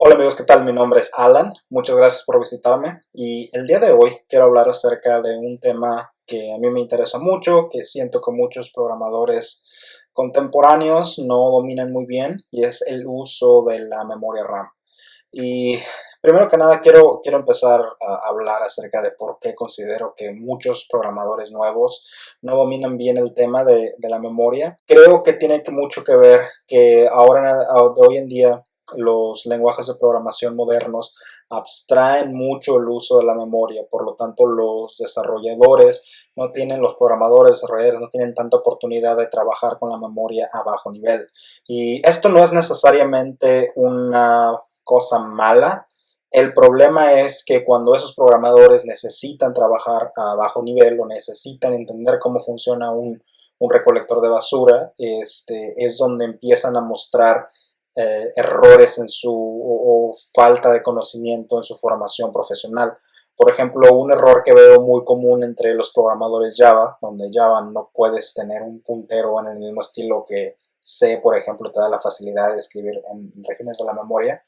Hola amigos, ¿qué tal? Mi nombre es Alan, muchas gracias por visitarme y el día de hoy quiero hablar acerca de un tema que a mí me interesa mucho, que siento que muchos programadores contemporáneos no dominan muy bien y es el uso de la memoria RAM. Y primero que nada quiero empezar a hablar acerca de por qué considero que muchos programadores nuevos no dominan bien el tema de la memoria. Creo que tiene mucho que ver que ahora de hoy en día los lenguajes de programación modernos abstraen mucho el uso de la memoria, por lo tanto los desarrolladores no tienen, los programadores, desarrolladores no tienen tanta oportunidad de trabajar con la memoria a bajo nivel. Y esto no es necesariamente una cosa mala. El problema es que cuando esos programadores necesitan trabajar a bajo nivel o necesitan entender cómo funciona un recolector de basura, es donde empiezan a mostrar errores en o falta de conocimiento en su formación profesional. Por ejemplo, un error que veo muy común entre los programadores Java, donde Java no puedes tener un puntero en el mismo estilo que C, por ejemplo, te da la facilidad de escribir en regímenes de la memoria.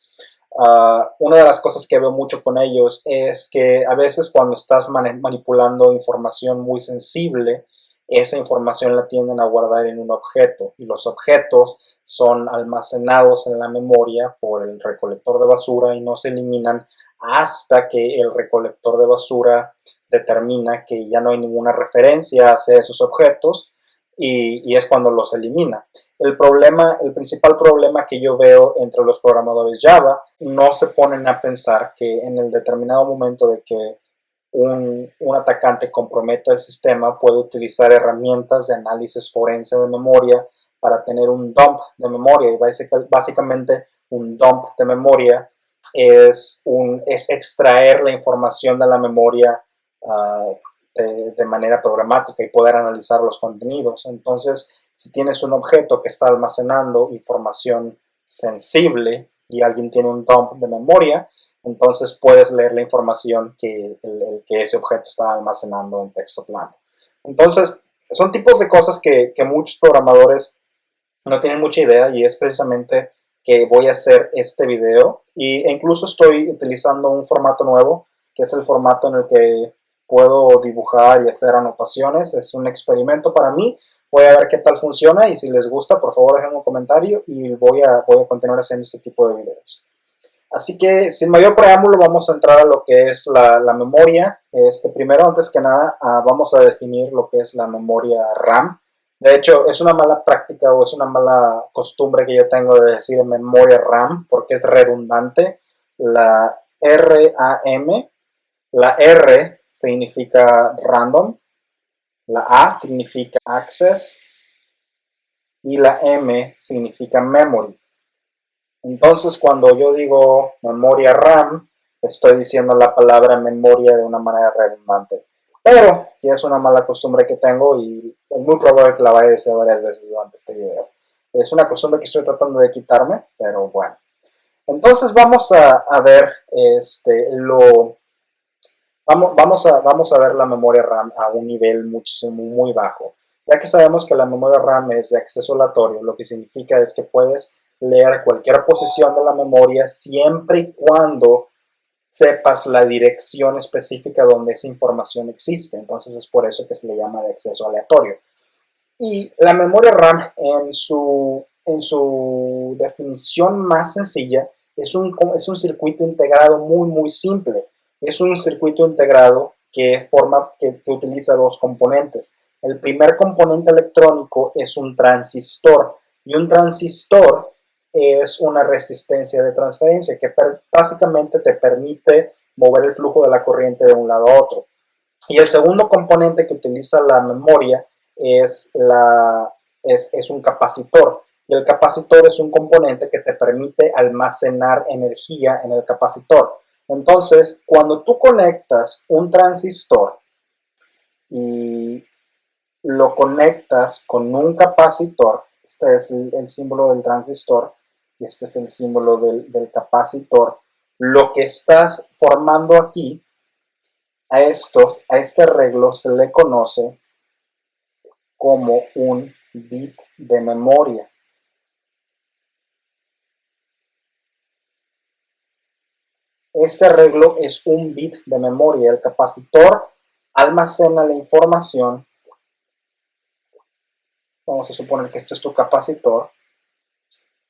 Una de las cosas que veo mucho con ellos es que a veces cuando estás manipulando información muy sensible, esa información la tienden a guardar en un objeto y los objetos son almacenados en la memoria por el recolector de basura y no se eliminan hasta que el recolector de basura determina que ya no hay ninguna referencia hacia esos objetos y es cuando los elimina. El principal problema que yo veo entre los programadores Java, no se ponen a pensar que en el determinado momento de que un atacante comprometa el sistema, puede utilizar herramientas de análisis forense de memoria para tener un dump de memoria. Y básicamente un dump de memoria es extraer la información de la memoria de manera programática y poder analizar los contenidos. Entonces, si tienes un objeto que está almacenando información sensible y alguien tiene un dump de memoria, entonces puedes leer la información que ese objeto está almacenando en texto plano. Entonces, son tipos de cosas que muchos programadores no tienen mucha idea y es precisamente que voy a hacer este video e incluso estoy utilizando un formato nuevo, que es el formato en el que puedo dibujar y hacer anotaciones. Es un experimento para mí. Voy a ver qué tal funciona y si les gusta, por favor déjenme un comentario y voy a continuar haciendo este tipo de videos. Así que sin mayor preámbulo vamos a entrar a lo que es la memoria. Primero, antes que nada, vamos a definir lo que es la memoria RAM. De hecho, es una mala práctica o es una mala costumbre que yo tengo de decir memoria RAM porque es redundante. La RAM, la R significa random, la A significa access y la M significa memory. Entonces, cuando yo digo memoria RAM, estoy diciendo la palabra memoria de una manera redundante. Pero ya es una mala costumbre que tengo y es muy probable que la vaya a decir varias veces durante este video. Es una costumbre que estoy tratando de quitarme, pero bueno. Entonces vamos a ver vamos a ver la memoria RAM a un nivel muy bajo. Ya que sabemos que la memoria RAM es de acceso aleatorio, lo que significa es que puedes leer cualquier posición de la memoria siempre y cuando sepas la dirección específica donde esa información existe. Entonces es por eso que se le llama de acceso aleatorio. Y la memoria RAM en su definición más sencilla es un circuito integrado muy simple. Es un circuito integrado que utiliza dos componentes. El primer componente electrónico es un transistor y un transistor es una resistencia de transferencia que básicamente te permite mover el flujo de la corriente de un lado a otro. Y el segundo componente que utiliza la memoria es un capacitor. Y el capacitor es un componente que te permite almacenar energía en el capacitor. Entonces, cuando tú conectas un transistor y lo conectas con un capacitor, este es el símbolo del transistor y este es el símbolo del capacitor, lo que estás formando aquí, a este arreglo se le conoce como un bit de memoria. este arreglo es un bit de memoria. El capacitor almacena la información. Vamos a suponer que este es tu capacitor.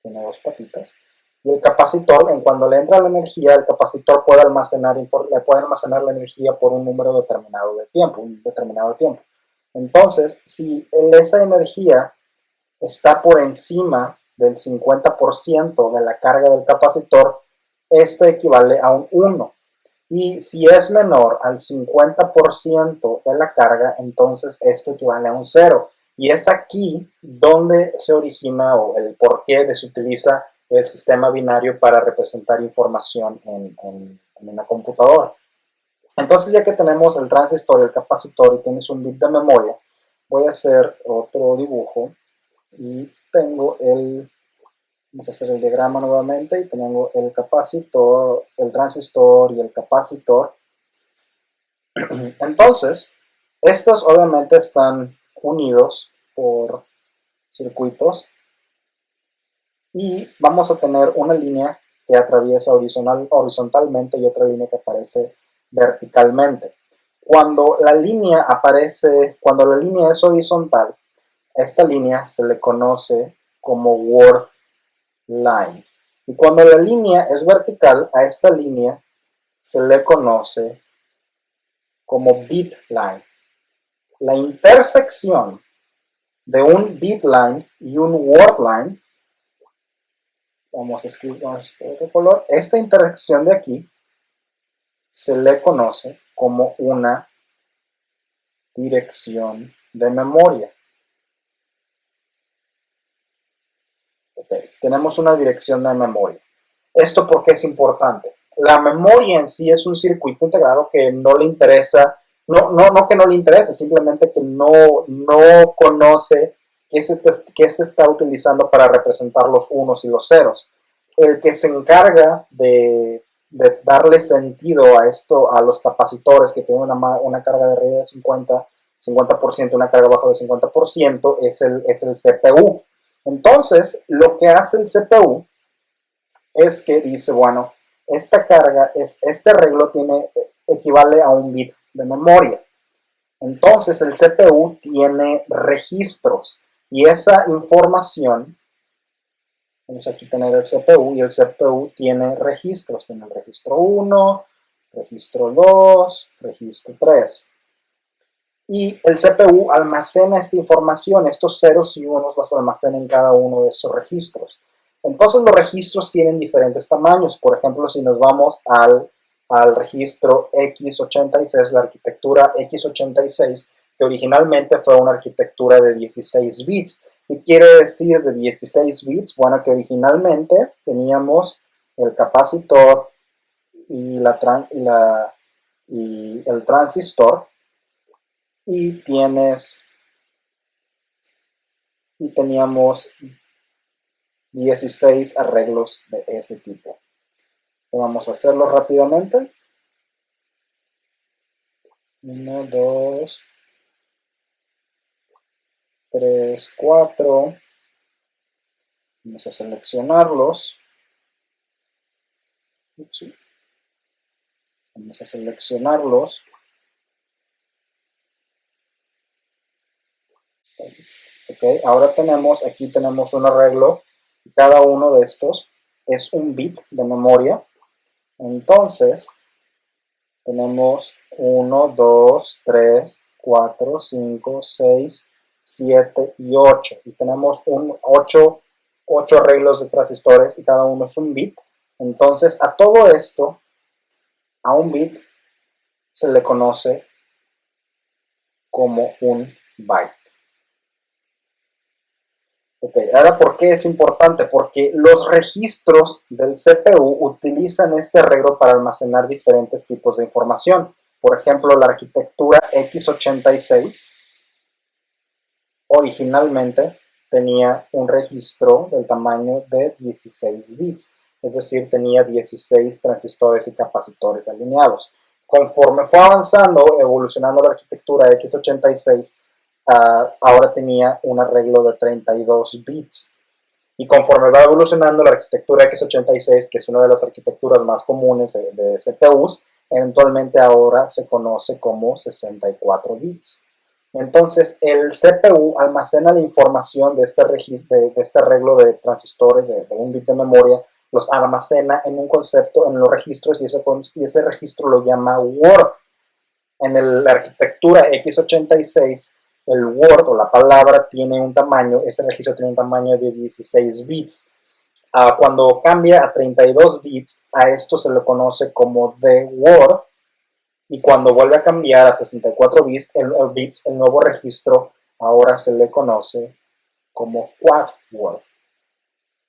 Tiene dos patitas. Y el capacitor, en cuando le entra la energía, el capacitor puede almacenar la energía por un número determinado de tiempo, Entonces, si esa energía está por encima del 50% de la carga del capacitor, este equivale a un 1. Y si es menor al 50% de la carga, entonces esto equivale a un 0. Y es aquí donde se origina o el porqué se utiliza el sistema binario para representar información en una computadora. Entonces, ya que tenemos el transistor y el capacitor y tienes un bit de memoria, voy a hacer otro dibujo y tengo vamos a hacer el diagrama nuevamente y tenemos el capacitor, el transistor y el capacitor. Entonces, estos obviamente están unidos por circuitos y vamos a tener una línea que atraviesa horizontalmente y otra línea que aparece verticalmente. Cuando la línea es horizontal, esta línea se le conoce como worth line. Y cuando la línea es vertical, a esta línea se le conoce como bit line. La intersección de un bit line y un word line, vamos a escribir con otro color, esta intersección de aquí se le conoce como una dirección de memoria. Okay. Tenemos una dirección de memoria. ¿Esto por qué es importante? La memoria en sí es un circuito integrado que no le interesa, no que no le interese, simplemente que no conoce qué se está utilizando para representar los unos y los ceros. El que se encarga de darle sentido a esto, a los capacitores que tienen una carga de arriba del 50%, una carga abajo del 50%, es el CPU. Entonces, lo que hace el CPU es que dice, bueno, esta carga, este arreglo equivale a un bit de memoria. Entonces, el CPU tiene registros y esa información, vamos aquí a tener el CPU y el CPU tiene registros. Tiene el registro 1, registro 2, registro 3. Y el CPU almacena esta información, estos ceros y unos los almacena en cada uno de esos registros. Entonces los registros tienen diferentes tamaños. Por ejemplo, si nos vamos al registro X86, la arquitectura X86, que originalmente fue una arquitectura de 16 bits. ¿Qué quiere decir de 16 bits? Bueno, que originalmente teníamos el capacitor y el transistor, y teníamos 16 arreglos de ese tipo. Vamos a hacerlo rápidamente. 1, 2, 3, 4. Vamos a seleccionarlos. Vamos a seleccionarlos. Ok, ahora aquí tenemos un arreglo. Cada uno de estos es un bit de memoria. Entonces, tenemos 1, 2, 3, 4, 5, 6, 7 y 8. Y tenemos 8 arreglos de transistores y cada uno es un bit. Entonces, a todo esto, a un bit, se le conoce como un byte. Ok, ahora, ¿por qué es importante? Porque los registros del CPU utilizan este arreglo para almacenar diferentes tipos de información. Por ejemplo, la arquitectura X86 originalmente tenía un registro del tamaño de 16 bits, es decir, tenía 16 transistores y capacitores alineados. Conforme fue avanzando, evolucionando la arquitectura X86, ahora tenía un arreglo de 32 bits. Y conforme va evolucionando la arquitectura x86, que es una de las arquitecturas más comunes de CPUs, eventualmente ahora se conoce como 64 bits. Entonces, el CPU almacena la información de este arreglo de transistores de un bit de memoria, los almacena en un concepto, en los registros, y ese registro lo llama Word. En la arquitectura x86, el Word o la palabra tiene un tamaño, ese registro tiene un tamaño de 16 bits. Cuando cambia a 32 bits, a esto se le conoce como the Word, y cuando vuelve a cambiar a 64 bits, el nuevo registro ahora se le conoce como quad word.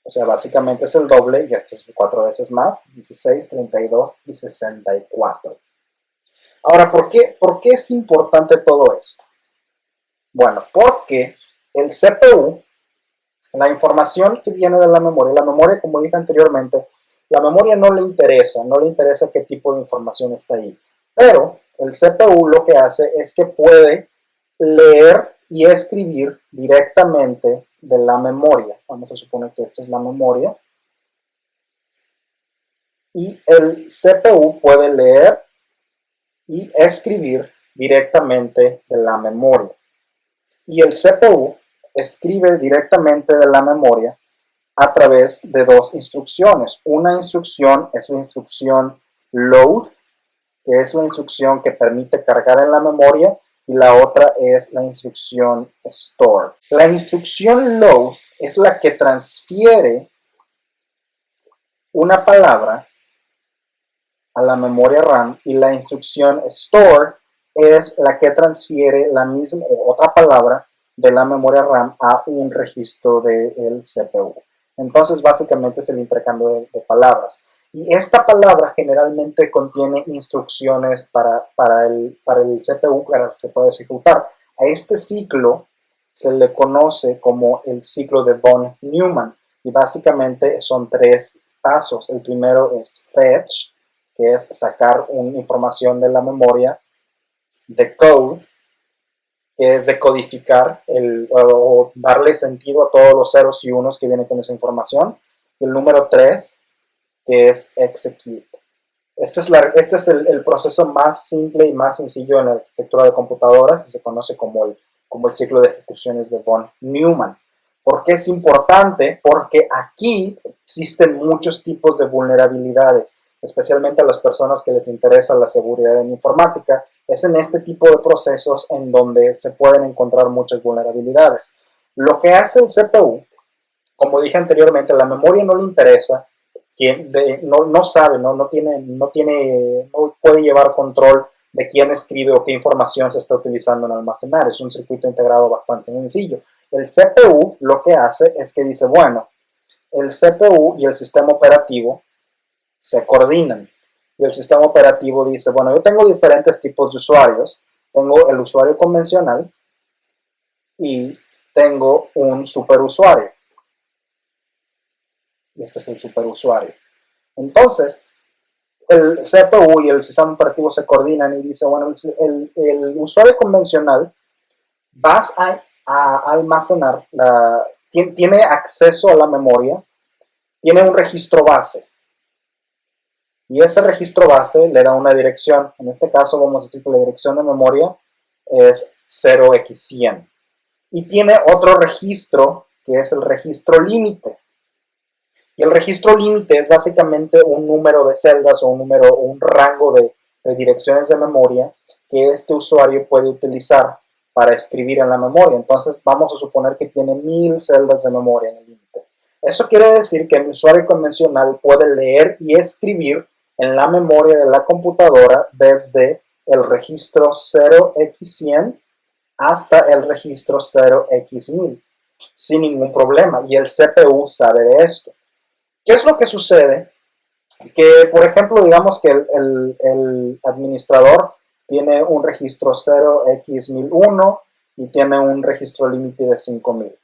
O sea, básicamente es el doble, y esto es 4 veces más: 16, 32 y 64. Ahora, ¿por qué es importante todo esto? Bueno, porque el CPU, la información que viene de la memoria, como dije anteriormente, la memoria no le interesa qué tipo de información está ahí. Pero el CPU lo que hace es que puede leer y escribir directamente de la memoria. Vamos a suponer que esta es la memoria. Y el CPU puede leer y escribir directamente de la memoria. Y el CPU escribe directamente de la memoria a través de dos instrucciones. Una instrucción es la instrucción load, que es la instrucción que permite cargar en la memoria, y la otra es la instrucción store. La instrucción load es la que transfiere una palabra a la memoria RAM, y la instrucción store es la que transfiere la misma o otra palabra de la memoria RAM a un registro del CPU. Entonces, básicamente es el intercambio de palabras. Y esta palabra generalmente contiene instrucciones para el CPU para que se pueda ejecutar. A este ciclo se le conoce como el ciclo de von Neumann, y básicamente son 3 pasos. El primero es fetch, que es sacar una información de la memoria; decode, que es decodificar o darle sentido a todos los ceros y unos que vienen con esa información; y el número 3, que es execute. Este es el proceso más simple y más sencillo en la arquitectura de computadoras, y se conoce como el ciclo de ejecuciones de von Neumann. ¿Por qué es importante? Porque aquí existen muchos tipos de vulnerabilidades, especialmente a las personas que les interesa la seguridad en informática. Es en este tipo de procesos en donde se pueden encontrar muchas vulnerabilidades. Lo que hace el CPU, como dije anteriormente, la memoria no le interesa, no sabe, no puede llevar control de quién escribe o qué información se está utilizando en almacenar. Es un circuito integrado bastante sencillo. El CPU lo que hace es que dice, bueno, el CPU y el sistema operativo se coordinan. Y el sistema operativo dice, bueno, yo tengo diferentes tipos de usuarios. Tengo el usuario convencional y tengo un superusuario. Y este es el superusuario. Entonces, el CPU y el sistema operativo se coordinan y dice, bueno, el usuario convencional vas a almacenar, tiene acceso a la memoria, tiene un registro base. Y ese registro base le da una dirección. En este caso vamos a decir que la dirección de memoria es 0x100. Y tiene otro registro que es el registro límite. Y el registro límite es básicamente un número de celdas o un rango de direcciones de memoria que este usuario puede utilizar para escribir en la memoria. Entonces vamos a suponer que tiene 1000 celdas de memoria en el límite. Eso quiere decir que mi usuario convencional puede leer y escribir en la memoria de la computadora desde el registro 0x100 hasta el registro 0x1000 sin ningún problema, y el CPU sabe de esto. ¿Qué es lo que sucede? Que, por ejemplo, digamos que el administrador tiene un registro 0x1001 y tiene un registro límite de 5000.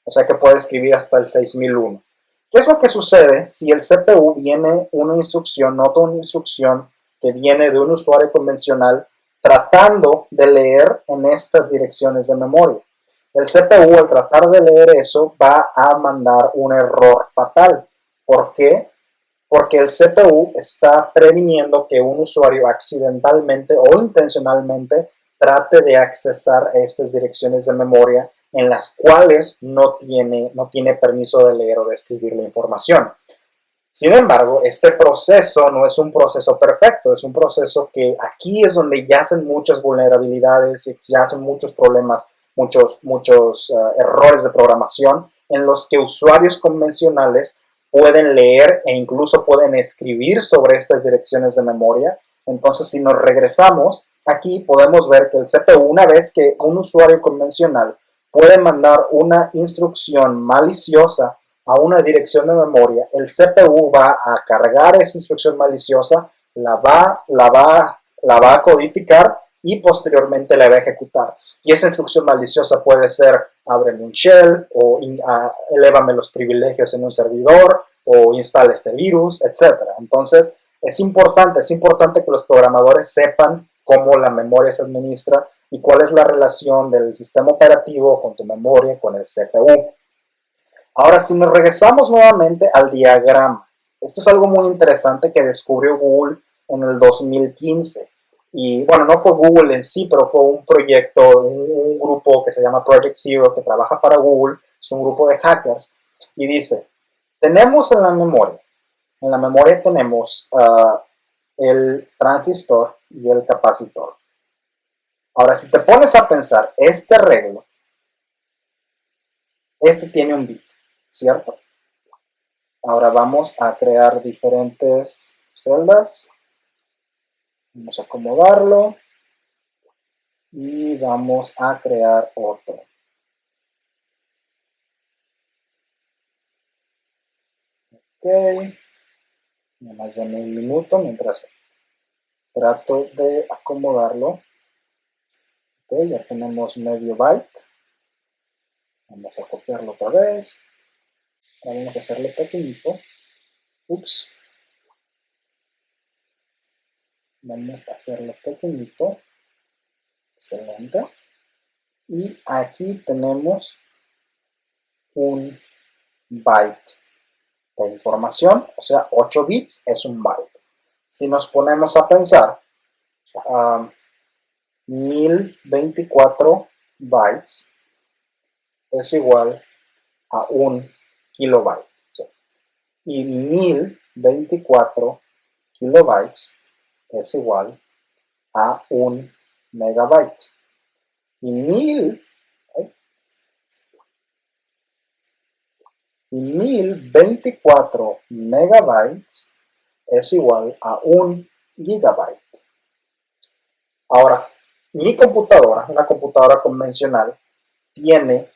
O sea que puede escribir hasta el 6001. ¿Qué es lo que sucede si el CPU viene una instrucción, nota una instrucción que viene de un usuario convencional tratando de leer en estas direcciones de memoria? El CPU, al tratar de leer eso, va a mandar un error fatal. ¿Por qué? Porque el CPU está previniendo que un usuario accidentalmente o intencionalmente trate de accesar estas direcciones de memoria en las cuales no tiene permiso de leer o de escribir la información. Sin embargo, este proceso no es un proceso perfecto, es un proceso que aquí es donde yacen muchas vulnerabilidades y yacen muchos problemas, muchos errores de programación en los que usuarios convencionales pueden leer e incluso pueden escribir sobre estas direcciones de memoria. Entonces, si nos regresamos, aquí podemos ver que el CPU, una vez que un usuario convencional puede mandar una instrucción maliciosa a una dirección de memoria, el CPU va a cargar esa instrucción maliciosa, la va a codificar y posteriormente la va a ejecutar. Y esa instrucción maliciosa puede ser ábreme un shell o elévame los privilegios en un servidor o instala este virus, etc. Entonces, es importante que los programadores sepan cómo la memoria se administra y cuál es la relación del sistema operativo con tu memoria, con el CPU. Ahora, si nos regresamos nuevamente al diagrama, esto es algo muy interesante que descubrió Google en el 2015. Y bueno, no fue Google en sí, pero fue un proyecto, un grupo que se llama Project Zero, que trabaja para Google, es un grupo de hackers, y dice, tenemos en la memoria tenemos el transistor y el capacitor. Ahora, si te pones a pensar, este arreglo, este tiene un bit, ¿cierto? Ahora vamos a crear diferentes celdas. Vamos a acomodarlo. Y vamos a crear otro. Ok. Nada más denme un minuto mientras trato de acomodarlo. Ok, ya tenemos medio byte. Vamos a copiarlo otra vez. Ahora vamos a hacerlo pequeñito. Ups. Vamos a hacerlo pequeñito. Excelente. Y aquí tenemos un byte de información, o sea, 8 bits es un byte. Si nos ponemos a pensar, 1024 bytes es igual a un kilobyte. Y 1024 kilobytes es igual a un megabyte. Y 1024 megabytes es igual a un gigabyte. Ahora, mi computadora, una computadora convencional, tiene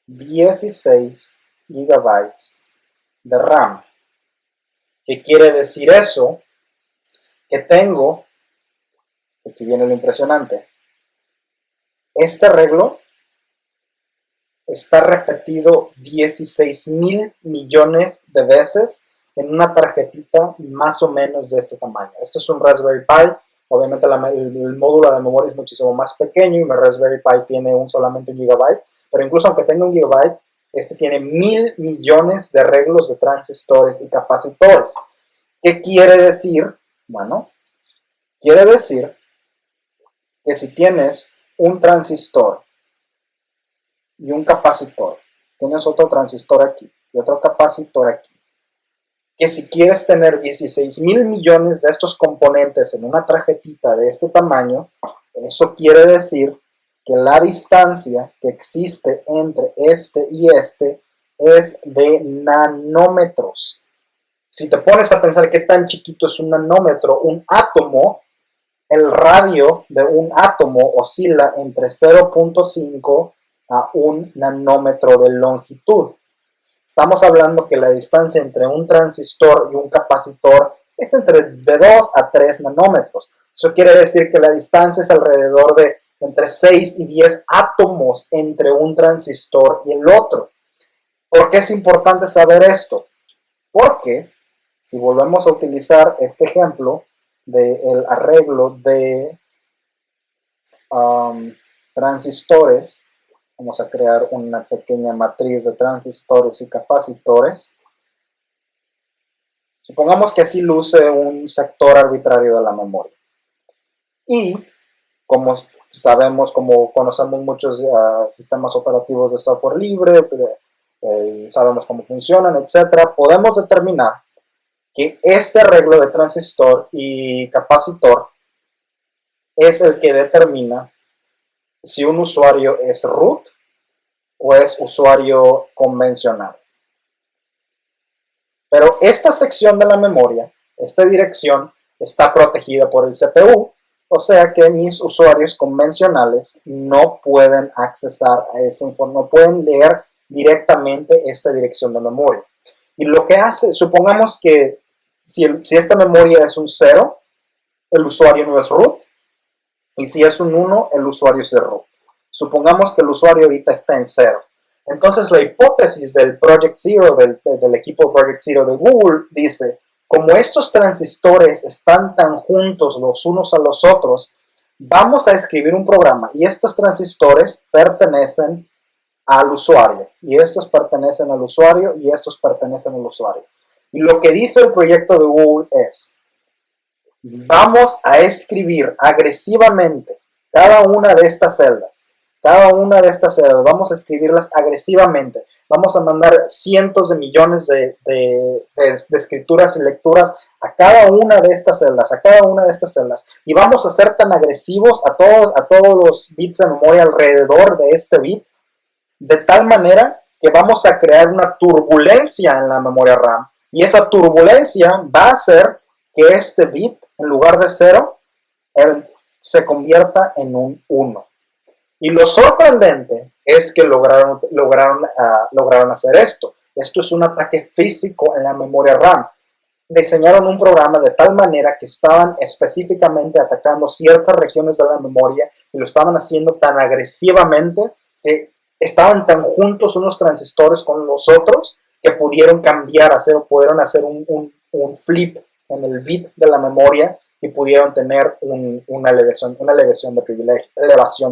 16 gigabytes de RAM. ¿Qué quiere decir eso? Que tengo, aquí viene lo impresionante, este arreglo está repetido 16,000 millones de veces en una tarjetita más o menos de este tamaño. Esto es un Raspberry Pi. Obviamente el módulo de memoria es muchísimo más pequeño y mi Raspberry Pi tiene solamente un gigabyte. Pero incluso aunque tenga un gigabyte, este tiene 1,000 millones de arreglos de transistores y capacitores. ¿Qué quiere decir? Bueno, quiere decir que si tienes un transistor y un capacitor, tienes otro transistor aquí y otro capacitor aquí, que si quieres tener 16,000 millones de estos componentes en una tarjetita de este tamaño, eso quiere decir que la distancia que existe entre este y este es de nanómetros. Si te pones a pensar qué tan chiquito es un nanómetro, un átomo, el radio de un átomo oscila entre 0.5 a 1 nanómetro de longitud. Estamos hablando que la distancia entre un transistor y un capacitor es de 2 a 3 nanómetros. Eso quiere decir que la distancia es alrededor de entre 6 y 10 átomos entre un transistor y el otro. ¿Por qué es importante saber esto? Porque si volvemos a utilizar este ejemplo del arreglo de transistores, Vamos a crear una pequeña matriz de transistores y capacitores. Supongamos que así luce un sector arbitrario de la memoria. Y como sabemos, como conocemos muchos sistemas operativos de software libre, sabemos cómo funcionan, etc., podemos determinar que este arreglo de transistor y capacitor es el que determina si un usuario es root o es usuario convencional. Pero esta sección de la memoria, esta dirección, está protegida por el CPU, o sea que mis usuarios convencionales no pueden accesar a esa información, no pueden leer directamente esta dirección de memoria. Y lo que hace, supongamos que si esta memoria es un 0, el usuario no es root, y si es un 1, el usuario es root. Supongamos que el usuario ahorita está en 0. Entonces la hipótesis del Project Zero, del equipo Project Zero de Google, dice, como estos transistores están tan juntos los unos a los otros, vamos a escribir un programa y estos transistores pertenecen al usuario, y estos pertenecen al usuario, y estos pertenecen al usuario. Y lo que dice el proyecto de Google es, vamos a escribir agresivamente cada una de estas celdas. Vamos a escribirlas agresivamente. Vamos a mandar cientos de millones de escrituras y lecturas a cada una de estas celdas, y vamos a ser tan agresivos a todos los bits de memoria alrededor de este bit, de tal manera que vamos a crear una turbulencia en la memoria RAM, y esa turbulencia va a hacer que este bit, en lugar de 0, se convierta en un 1. Y lo sorprendente es que lograron hacer esto. Esto es un ataque físico en la memoria RAM. Diseñaron un programa de tal manera que estaban específicamente atacando ciertas regiones de la memoria, y lo estaban haciendo tan agresivamente que estaban tan juntos unos transistores con los otros que pudieron pudieron hacer un flip en el bit de la memoria, y pudieron tener una elevación de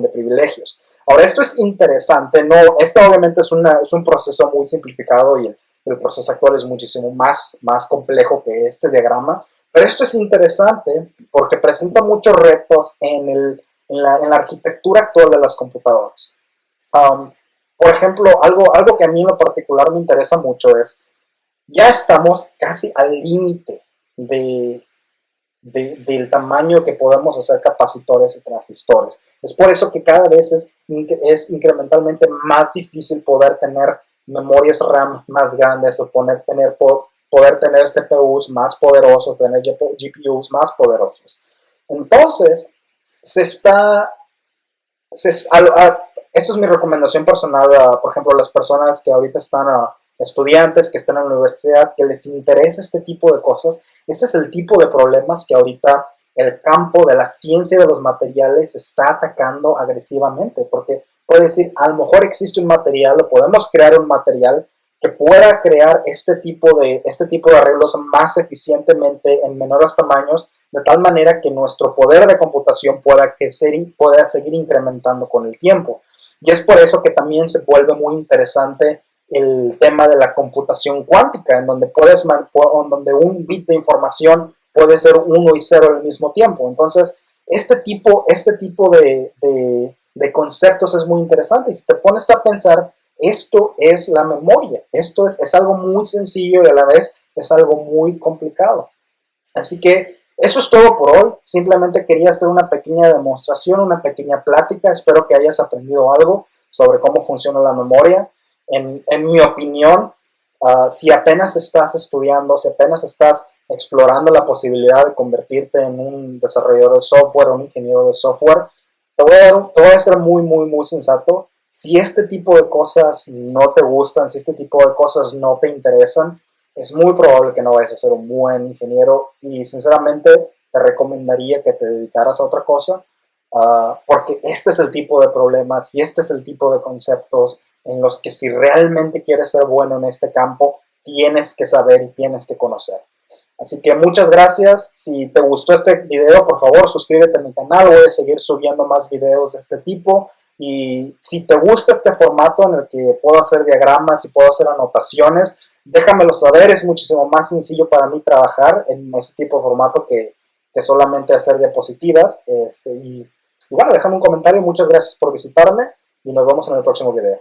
privilegios. Ahora, esto es interesante, esto obviamente es un proceso muy simplificado, y el proceso actual es muchísimo más complejo que este diagrama, pero esto es interesante porque presenta muchos retos en la arquitectura actual de las computadoras. Por ejemplo, algo que a mí en lo particular me interesa mucho es, ya estamos casi al límite del tamaño que podemos hacer capacitores y transistores. Es por eso que cada vez es incrementalmente más difícil poder tener memorias RAM más grandes, o poder tener CPUs más poderosos, tener GPUs más poderosos. Entonces, esa es mi recomendación personal, por ejemplo, a las personas que ahorita están estudiantes que están en la universidad, que les interesa este tipo de cosas. Ese es el tipo de problemas que ahorita el campo de la ciencia de los materiales está atacando agresivamente, porque puede decir, a lo mejor existe un material, o podemos crear un material que pueda crear este tipo de arreglos más eficientemente en menores tamaños, de tal manera que nuestro poder de computación pueda seguir incrementando con el tiempo. Y es por eso que también se vuelve muy interesante el tema de la computación cuántica, en donde donde un bit de información puede ser 1 y 0 al mismo tiempo. Entonces, este tipo de conceptos es muy interesante, y si te pones a pensar, esto es la memoria, esto es algo muy sencillo y a la vez es algo muy complicado. Así que eso es todo por hoy. Simplemente quería hacer una pequeña demostración, una pequeña plática. Espero que hayas aprendido algo sobre cómo funciona la memoria. En mi opinión, si apenas estás estudiando, si apenas estás explorando la posibilidad de convertirte en un desarrollador de software o un ingeniero de software, te voy a ser muy, muy, muy sensato. Si este tipo de cosas no te gustan, si este tipo de cosas no te interesan, es muy probable que no vayas a ser un buen ingeniero, y sinceramente te recomendaría que te dedicaras a otra cosa, porque este es el tipo de problemas y este es el tipo de conceptos en los que, si realmente quieres ser bueno en este campo, tienes que saber y tienes que conocer. Así que muchas gracias. Si te gustó este video, por favor suscríbete a mi canal. Voy a seguir subiendo más videos de este tipo. Y si te gusta este formato en el que puedo hacer diagramas y puedo hacer anotaciones, déjamelo saber. Es muchísimo más sencillo para mí trabajar en ese tipo de formato que solamente hacer diapositivas. Y bueno, déjame un comentario. Muchas gracias por visitarme y nos vemos en el próximo video.